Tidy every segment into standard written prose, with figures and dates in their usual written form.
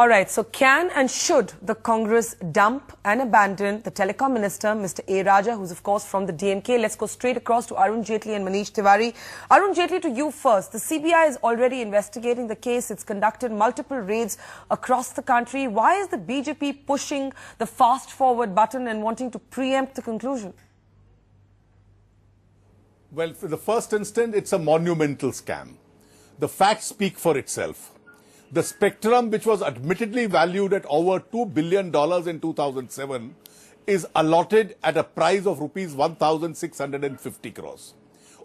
All right, so can and should the Congress dump and abandon the telecom minister, Mr. A. Raja, who's of course from the DMK? Let's go straight across to Arun Jaitley and Manish Tiwari. Arun Jaitley, to you first. The CBI is already investigating the case. It's conducted multiple raids across the country. Why is the BJP pushing the fast-forward button and wanting to preempt the conclusion? Well, for the first instant, it's a monumental scam. The facts speak for itself. The spectrum, which was admittedly valued at over $2 billion in 2007, is allotted at a price of rupees 1,650 crores.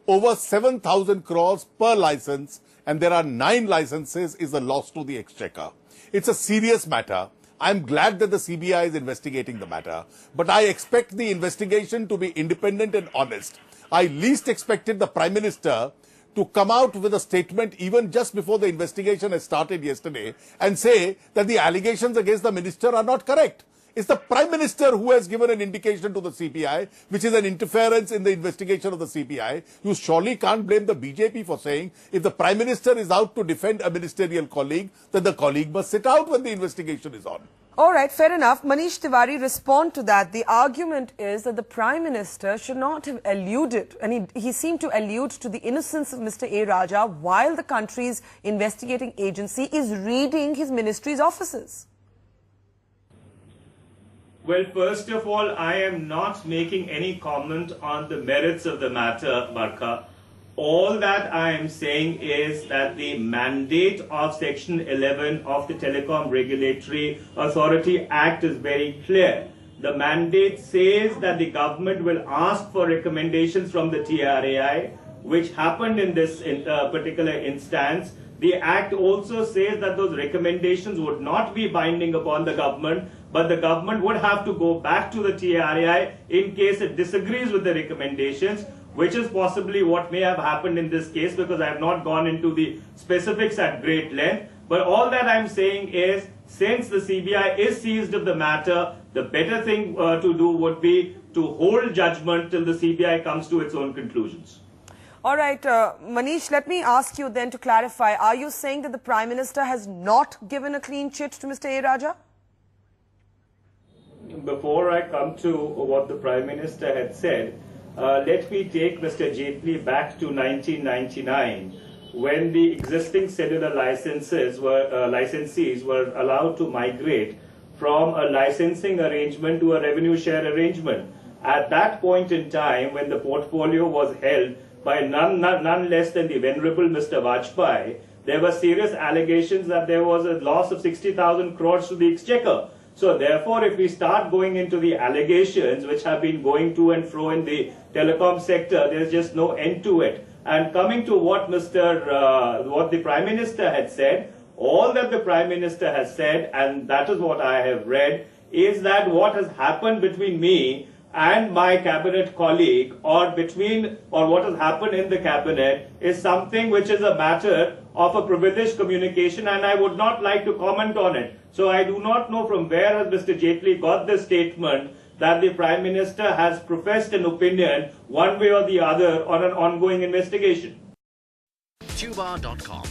Over 7,000 crores per license, and there are 9 licenses, is a loss to the exchequer. It's a serious matter. I'm glad that the CBI is investigating the matter, but I expect the investigation to be independent and honest. I least expected the Prime Minister to come out with a statement even just before the investigation has started yesterday and say that the allegations against the minister are not correct. It's the Prime Minister who has given an indication to the CBI, which is an interference in the investigation of the CBI. You surely can't blame the BJP for saying if the Prime Minister is out to defend a ministerial colleague, then the colleague must sit out when the investigation is on. All right, fair enough. Manish Tiwari, respond to that. The argument is that the Prime Minister should not have alluded, and he seemed to allude to the innocence of Mr. A. Raja while the country's investigating agency is raiding his ministry's offices. Well, first of all, I am not making any comment on the merits of the matter, Barkha. All that I am saying is that the mandate of Section 11 of the Telecom Regulatory Authority Act is very clear. The mandate says that the government will ask for recommendations from the TRAI, which happened in this particular instance. The Act also says that those recommendations would not be binding upon the government, but the government would have to go back to the TRAI in case it disagrees with the recommendations, which is possibly what may have happened in this case, because I have not gone into the specifics at great length. But all that I'm saying is, since the CBI is seized of the matter, the better thing to do would be to hold judgment till the CBI comes to its own conclusions. All right, Manish, let me ask you then to clarify. Are you saying that the Prime Minister has not given a clean chit to Mr. A. Raja? Before I come to what the Prime Minister had said, let me take Mr. Jaitley back to 1999, when the existing cellular licensees were allowed to migrate from a licensing arrangement to a revenue share arrangement. At that point in time, when the portfolio was held by none less than the Venerable Mr. Vajpayee, there were serious allegations that there was a loss of 60,000 crores to the exchequer. So therefore, if we start going into the allegations which have been going to and fro in the telecom sector, there's just no end to it. And coming to what the Prime Minister had said, all that the Prime Minister has said, and that is what I have read, is that what has happened between me and my cabinet colleague, or what has happened in the cabinet, is something which is a matter of a privileged communication, and I would not like to comment on it. So I do not know from where has Mr. Jaitley got this statement that the Prime Minister has professed an opinion one way or the other on an ongoing investigation. Tuba.com